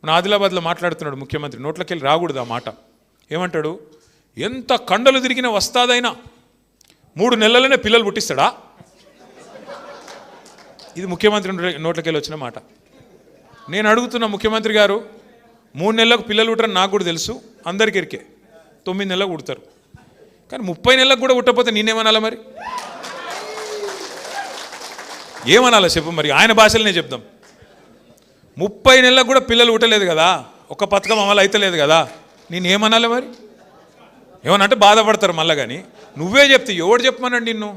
మన ఆదిలాబాద్లో మాట్లాడుతున్నాడు ముఖ్యమంత్రి, నోట్లకి వెళ్ళి రాకూడదు ఆ మాట. ఏమంటాడు? ఎంత కండలు తిరిగిన వస్తాదైనా 3 నెలలనే పిల్లలు పుట్టిస్తాడా? ఇది ముఖ్యమంత్రి నోట్లకి వెళ్ళి వచ్చిన మాట. నేను అడుగుతున్న ముఖ్యమంత్రి గారు, 3 నెలలకు పిల్లలు పుట్టరని నాకు కూడా తెలుసు, అందరికి ఎరికే. 9 నెలలకు పుడతారు. కానీ 30 నెలలకు కూడా పుట్టకపోతే నేనేమనాలా మరి? ఏమనాలా చెప్పు మరి? ఆయన భాషలనే చెప్దాం. 30 నెలలకు కూడా పిల్లలు పుట్టలేదు కదా, ఒక పథకం అమలు అవుతలేదు కదా, నేనేమనాలి మరి? ఏమనంటే బాధపడతారు మళ్ళీ. కానీ నువ్వే చెప్తే ఎవడు చెప్పమన్నాడు నిన్ను?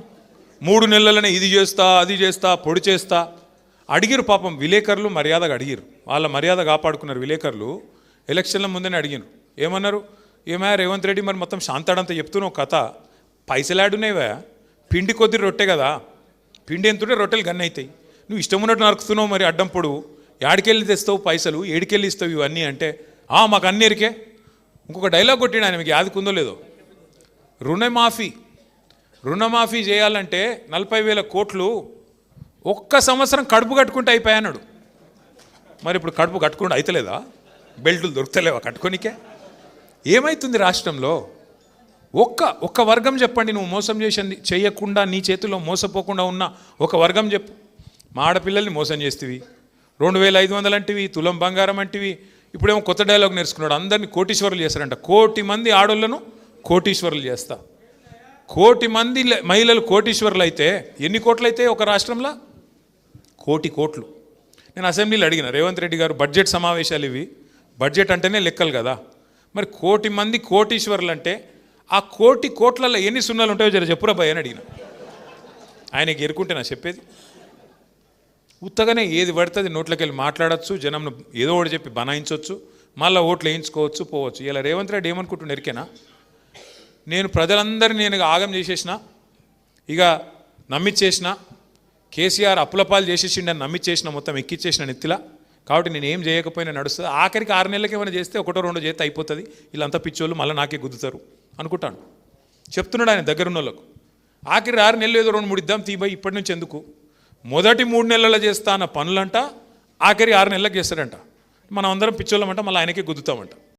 3 నెలలనే ఇది చేస్తా, అది చేస్తా, పొడి చేస్తా అడిగిరు. పాపం విలేకరులు మర్యాదగా అడిగిరు, వాళ్ళ మర్యాద కాపాడుకున్నారు విలేకరులు. ఎలక్షన్ల ముందనే అడిగిరు. ఏమన్నారు? ఏమయ్యా రేవంత్ రెడ్డి, మరి మొత్తం శాంతాడంతా చెప్తున్నావు కథ, పైసలాడునేవా? పిండి కొద్ది రొట్టె కదా, పిండి ఎంతుంటే రొట్టెలు గన్ని అవుతాయి, నువ్వు ఇష్టం ఉన్నట్టు నరుకుతున్నావు, మరి అడ్డం పొడువు యాడికెళ్ళి తెస్తావు పైసలు, ఏడికెళ్ళి ఇస్తావు ఇవన్నీ అంటే, మాకు అన్ని ఎరికే. ఇంకొక డైలాగ్ కొట్టిండు ఆయన, మీకు యాదకుందో లేదో, రుణమాఫీ చేయాలంటే 40,000 కోట్లు ఒక్క సంవత్సరం కడుపు కట్టుకుంటే అయిపోయాన్నాడు. మరి ఇప్పుడు కడుపు కట్టుకుంటూ అయితలేదా? బెల్టులు దొరుకుతలేవా కట్టుకోనికే? ఏమవుతుంది రాష్ట్రంలో? ఒక్క వర్గం చెప్పండి, నువ్వు మోసం చేయకుండా, నీ చేతుల్లో మోసపోకుండా ఉన్న ఒక వర్గం చెప్పు. మా ఆడపిల్లల్ని మోసం చేస్తేవి, 2,500 అంటివి, తులం బంగారం అంటివి. ఇప్పుడేమో కొత్త డైలాగ్ నేర్చుకున్నాడు, అందరినీ కోటీశ్వరులు చేస్తారంట. 1,000,000 మంది ఆడోళ్లను కోటీశ్వరులు చేస్తా. 1,000,000 మంది మహిళలు కోటీశ్వరులు అయితే ఎన్ని కోట్లు అయితే ఒక రాష్ట్రంలో? 1,000,000 కోట్లు. నేను అసెంబ్లీలో అడిగిన, రేవంత్ రెడ్డి గారు బడ్జెట్ సమావేశాలు ఇవి, బడ్జెట్ అంటేనే లెక్కలు కదా, మరి 1,000,000 మంది కోటీశ్వరులు అంటే ఆ 1,000,000 కోట్లలో ఎన్ని సున్నాలు ఉంటాయో జర చెప్పురా భయ్ అని అడిగిన. ఆయనకి ఎరుకుంటే నా చెప్పేది. ఉత్తగానే ఏది పడుతుంది నోట్లోకి వెళ్ళి మాట్లాడచ్చు, జనంను ఏదో ఒకటి చెప్పి బనాయించవచ్చు, మళ్ళీ ఓట్లు వేయించుకోవచ్చు, పోవచ్చు. ఇలా రేవంత్ రెడ్డి ఏమనుకుంటున్నా ఎరికేనా? నేను ప్రజలందరినీ నేను ఆగం చేసేసిన, ఇక నమ్మిచ్చేసిన, కేసీఆర్ అప్పులపాలు చేసేసిండని నమ్మిచ్చేసిన, మొత్తం ఎక్కిచ్చేసిన నెత్తిలా. కాబట్టి నేను ఏం చేయకపోయినా నడుస్తుంది. ఆఖరికి 6 నెలలకి ఏమైనా చేస్తే 1-2 చేస్తే అయిపోతుంది, వీళ్ళంతా పిచ్చోళ్ళు మళ్ళీ నాకే గుద్దుతారు అనుకుంటాను. చెప్తున్నాడు ఆయన దగ్గరున్న వాళ్ళకు. ఆఖరి 6 నెలలు ఏదో 2-3 ఇద్దాం తీబాయి, ఇప్పటి నుంచి ఎందుకు? మొదటి 3 నెలల్లో చేస్తా అన్న పనులంట ఆఖరి 6 నెలలకు చేస్తాడంట. మనం అందరం పిచ్చోళ్ళమంట, మళ్ళీ ఆయనకే గుద్దుతామంట.